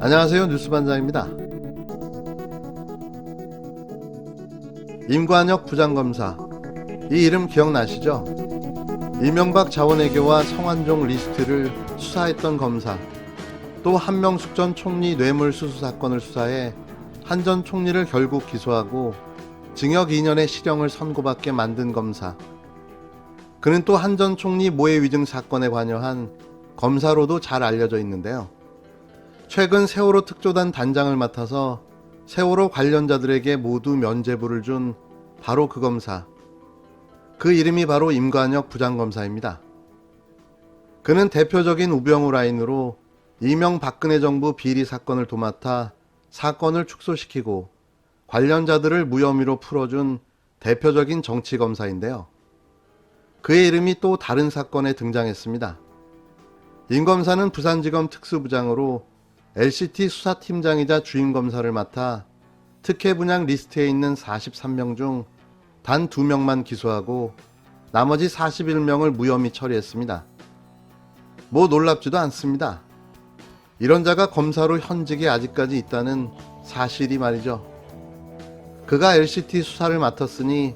안녕하세요. 뉴스반장입니다. 임관혁 부장검사, 이 이름 기억나시죠? 이명박 자원외교와 성완종 리스트를 수사했던 검사, 또 한명숙 전 총리 뇌물수수 사건을 수사해 한 전 총리를 결국 기소하고 징역 2년의 실형을 선고받게 만든 검사. 그는 또 한 전 총리 모해 위증 사건에 관여한 검사로도 잘 알려져 있는데요. 최근 세월호 특조단 단장을 맡아서 세월호 관련자들에게 모두 면죄부를 준 바로 그 검사. 그 이름이 바로 임관혁 부장검사입니다. 그는 대표적인 우병우 라인으로 이명박근혜 정부 비리 사건을 도맡아 사건을 축소시키고 관련자들을 무혐의로 풀어준 대표적인 정치검사인데요. 그의 이름이 또 다른 사건에 등장했습니다. 임 검사는 부산지검 특수부장으로 LCT 수사팀장이자 주임검사를 맡아 특혜 분양 리스트에 있는 43명 중 단 2명만 기소하고 나머지 41명을 무혐의 처리했습니다. 뭐 놀랍지도 않습니다. 이런 자가 검사로 현직에 아직까지 있다는 사실이 말이죠. 그가 LCT 수사를 맡았으니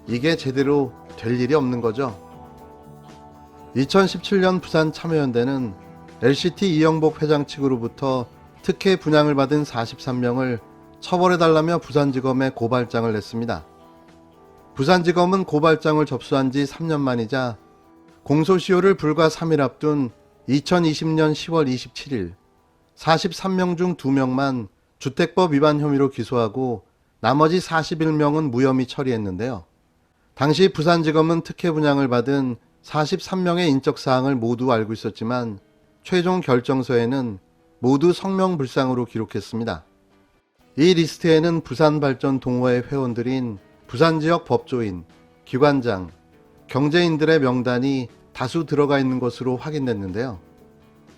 이게 제대로 될 일이 없는 거죠. 2017년 부산 참여연대는 LCT 이영복 회장 측으로부터 특혜 분양을 받은 43명을 처벌해달라며 부산지검에 고발장을 냈습니다. 부산지검은 고발장을 접수한 지 3년 만이자 공소시효를 불과 3일 앞둔 2020년 10월 27일 43명 중 2명만 주택법 위반 혐의로 기소하고 나머지 41명은 무혐의 처리했는데요. 당시 부산지검은 특혜 분양을 받은 43명의 인적사항을 모두 알고 있었지만 최종 결정서에는 모두 성명불상으로 기록했습니다. 이 리스트에는 부산발전 동호회 회원들인 부산지역 법조인, 기관장, 경제인들의 명단이 다수 들어가 있는 것으로 확인됐는데요.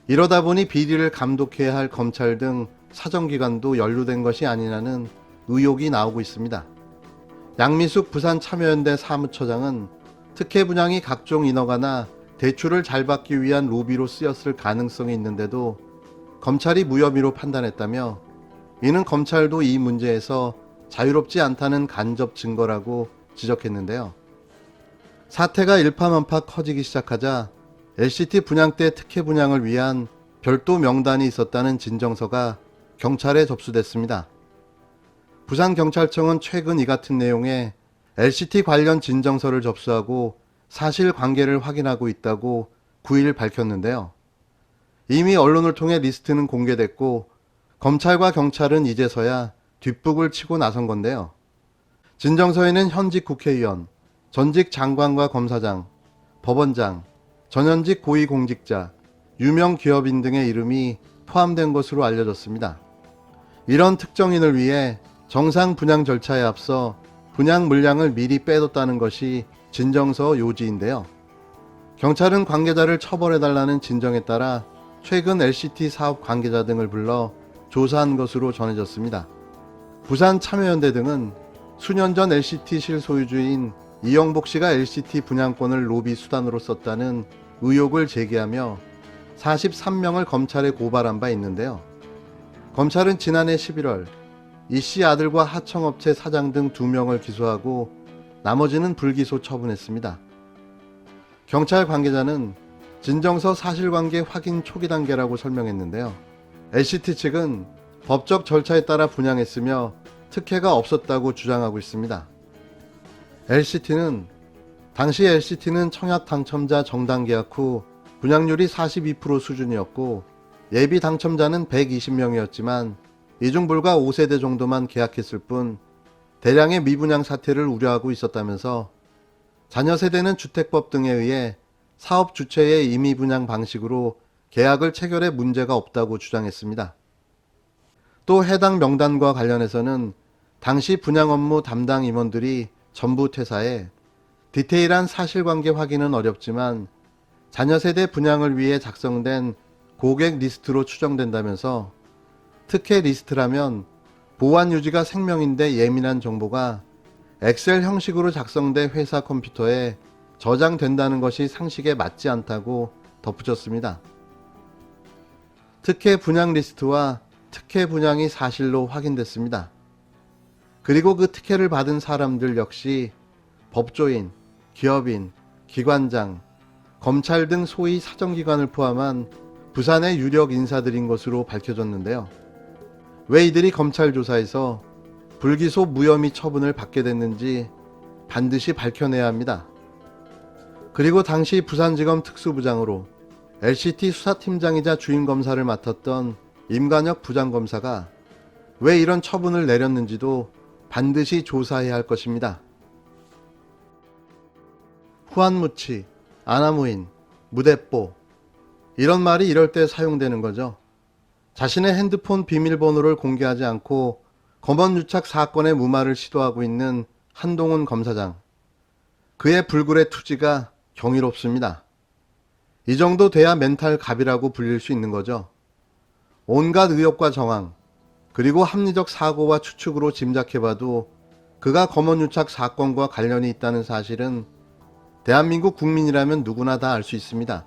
이러다 보니 비리를 감독해야 할 검찰 등 사정기관도 연루된 것이 아니냐는 의혹이 나오고 있습니다. 양미숙 부산참여연대 사무처장은 특혜 분양이 각종 인허가나 대출을 잘 받기 위한 로비로 쓰였을 가능성이 있는데도 검찰이 무혐의로 판단했다며 이는 검찰도 이 문제에서 자유롭지 않다는 간접 증거라고 지적했는데요. 사태가 일파만파 커지기 시작하자 LCT 분양 때 특혜 분양을 위한 별도 명단이 있었다는 진정서가 경찰에 접수됐습니다. 부산경찰청은 최근 이 같은 내용의 LCT 관련 진정서를 접수하고 사실관계를 확인하고 있다고 9일 밝혔는데요. 이미 언론을 통해 리스트는 공개됐고 검찰과 경찰은 이제서야 뒷북을 치고 나선 건데요. 진정서에는 현직 국회의원, 전직 장관과 검사장, 법원장, 전현직 고위공직자, 유명 기업인 등의 이름이 포함된 것으로 알려졌습니다. 이런 특정인을 위해 정상 분양 절차에 앞서 분양 물량을 미리 빼뒀다는 것이 진정서 요지인데요. 경찰은 관계자를 처벌해달라는 진정에 따라 최근 LCT 사업 관계자 등을 불러 조사한 것으로 전해졌습니다. 부산 참여연대 등은 수년 전 LCT 실소유주인 이영복 씨가 LCT 분양권을 로비 수단으로 썼다는 의혹을 제기하며 43명을 검찰에 고발한 바 있는데요. 검찰은 지난해 11월 이 씨 아들과 하청업체 사장 등 2명을 기소하고 나머지는 불기소 처분했습니다. 경찰 관계자는 진정서 사실관계 확인 초기 단계라고 설명했는데요. LCT 측은 법적 절차에 따라 분양했으며 특혜가 없었다고 주장하고 있습니다. 당시 LCT는 청약 당첨자 정당 계약 후 분양률이 42% 수준이었고 예비 당첨자는 120명이었지만 이 중 불과 5세대 정도만 계약했을 뿐 대량의 미분양 사태를 우려하고 있었다면서 자녀 세대는 주택법 등에 의해 사업 주체의 임의 분양 방식으로 계약을 체결해 문제가 없다고 주장했습니다. 또 해당 명단과 관련해서는 당시 분양 업무 담당 임원들이 전부 퇴사해 디테일한 사실관계 확인은 어렵지만 자녀 세대 분양을 위해 작성된 고객 리스트로 추정된다면서 특혜 리스트라면 보안 유지가 생명인데 예민한 정보가 엑셀 형식으로 작성돼 회사 컴퓨터에 저장된다는 것이 상식에 맞지 않다고 덧붙였습니다. 특혜 분양 리스트와 특혜 분양이 사실로 확인됐습니다. 그리고 그 특혜를 받은 사람들 역시 법조인, 기업인, 기관장, 검찰 등 소위 사정기관을 포함한 부산의 유력 인사들인 것으로 밝혀졌는데요. 왜 이들이 검찰 조사에서 불기소 무혐의 처분을 받게 됐는지 반드시 밝혀내야 합니다. 그리고 당시 부산지검 특수부장으로 LCT 수사팀장이자 주임검사를 맡았던 임관혁 부장검사가 왜 이런 처분을 내렸는지도 반드시 조사해야 할 것입니다. 후한무치, 아나무인, 무대뽀 이런 말이 이럴 때 사용되는 거죠. 자신의 핸드폰 비밀번호를 공개하지 않고 검언유착 사건의 무마를 시도하고 있는 한동훈 검사장. 그의 불굴의 투지가 경이롭습니다. 이 정도 돼야 멘탈 갑이라고 불릴 수 있는 거죠. 온갖 의혹과 정황, 그리고 합리적 사고와 추측으로 짐작해봐도 그가 검언유착 사건과 관련이 있다는 사실은 대한민국 국민이라면 누구나 다 알 수 있습니다.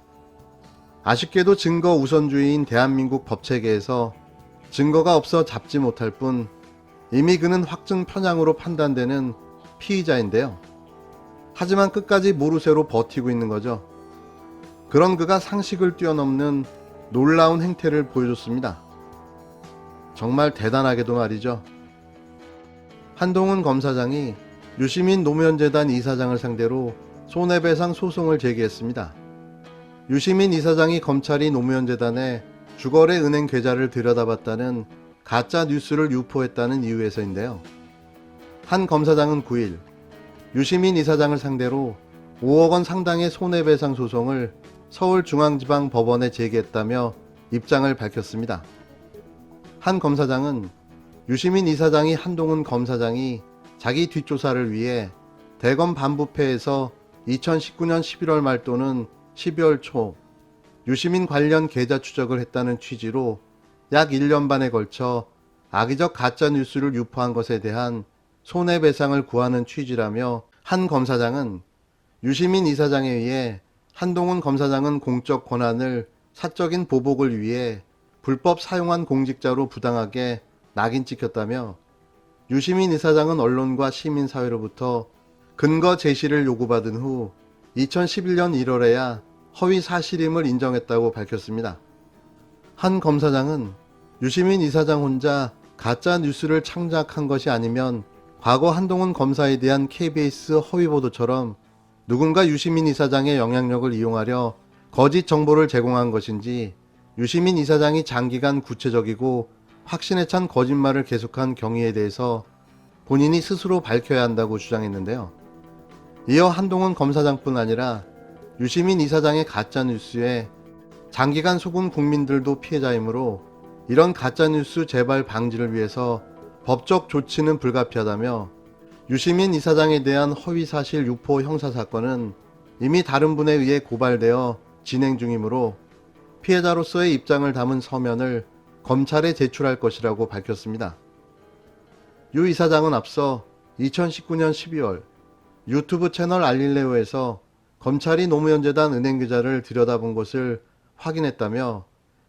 아쉽게도 증거 우선주의인 대한민국 법체계에서 증거가 없어 잡지 못할 뿐 이미 그는 확증 편향으로 판단되는 피의자인데요. 하지만 끝까지 모르쇠로 버티고 있는 거죠. 그런 그가 상식을 뛰어넘는 놀라운 행태를 보여줬습니다. 정말 대단하게도 말이죠. 한동훈 검사장이 유시민 노무현재단 이사장을 상대로 손해배상 소송을 제기했습니다. 유시민 이사장이 검찰이 노무현재단에 주거래 은행 계좌를 들여다봤다는 가짜 뉴스를 유포했다는 이유에서인데요. 한 검사장은 9일 유시민 이사장을 상대로 5억 원 상당의 손해배상 소송을 서울중앙지방법원에 제기했다며 입장을 밝혔습니다. 한 검사장은 유시민 이사장이 한동훈 검사장이 자기 뒷조사를 위해 대검 반부패에서 2019년 11월 말 또는 12월 초 유시민 관련 계좌 추적을 했다는 취지로 약 1년 반에 걸쳐 악의적 가짜뉴스를 유포한 것에 대한 손해배상을 구하는 취지라며 한 검사장은 유시민 이사장에 의해 한동훈 검사장은 공적 권한을 사적인 보복을 위해 불법 사용한 공직자로 부당하게 낙인 찍혔다며 유시민 이사장은 언론과 시민사회로부터 근거 제시를 요구받은 후 2011년 1월에야 허위 사실임을 인정했다고 밝혔습니다. 한 검사장은 유시민 이사장 혼자 가짜 뉴스를 창작한 것이 아니면 과거 한동훈 검사에 대한 KBS 허위 보도처럼 누군가 유시민 이사장의 영향력을 이용하려 거짓 정보를 제공한 것인지 유시민 이사장이 장기간 구체적이고 확신에 찬 거짓말을 계속한 경위에 대해서 본인이 스스로 밝혀야 한다고 주장했는데요. 이어 한동훈 검사장뿐 아니라 유시민 이사장의 가짜뉴스에 장기간 속은 국민들도 피해자이므로 이런 가짜뉴스 재발 방지를 위해서 법적 조치는 불가피하다며 유시민 이사장에 대한 허위사실 유포 형사사건은 이미 다른 분에 의해 고발되어 진행 중이므로 피해자로서의 입장을 담은 서면을 검찰에 제출할 것이라고 밝혔습니다. 유 이사장은 앞서 2019년 12월 유튜브 채널 알릴레오에서 검찰이 노무현재단 은행 계좌를 들여다본 것을 확인했다며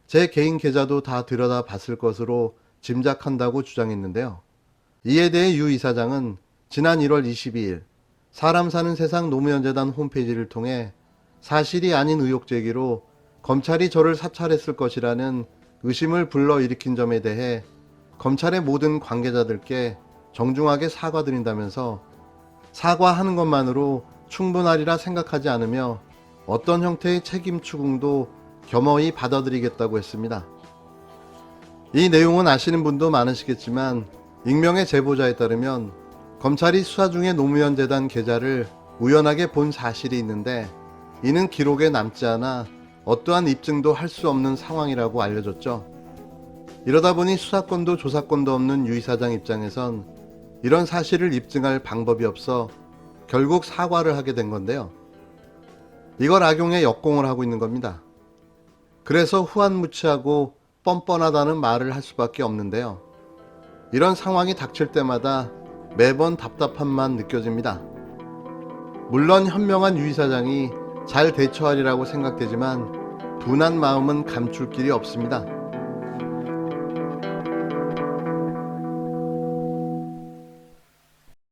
제 개인 계좌도 다 들여다봤을 것으로 짐작한다고 주장했는데요. 이에 대해 유 이사장은 지난 1월 22일 사람 사는 세상 노무현재단 홈페이지를 통해 사실이 아닌 의혹 제기로 검찰이 저를 사찰했을 것이라는 의심을 불러일으킨 점에 대해 검찰의 모든 관계자들께 정중하게 사과드린다면서 사과하는 것만으로 충분하리라 생각하지 않으며 어떤 형태의 책임 추궁도 겸허히 받아들이겠다고 했습니다. 이 내용은 아시는 분도 많으시겠지만 익명의 제보자에 따르면 검찰이 수사 중에 노무현 재단 계좌를 우연하게 본 사실이 있는데 이는 기록에 남지 않아 어떠한 입증도 할 수 없는 상황이라고 알려졌죠. 이러다 보니 수사권도 조사권도 없는 유 이사장 입장에선 이런 사실을 입증할 방법이 없어 결국 사과를 하게 된 건데요. 이걸 악용해 역공을 하고 있는 겁니다. 그래서 후한무치하고 뻔뻔하다는 말을 할 수밖에 없는데요. 이런 상황이 닥칠 때마다 매번 답답함만 느껴집니다. 물론 현명한 유 이사장이 잘 대처하리라고 생각되지만 둔한 마음은 감출 길이 없습니다.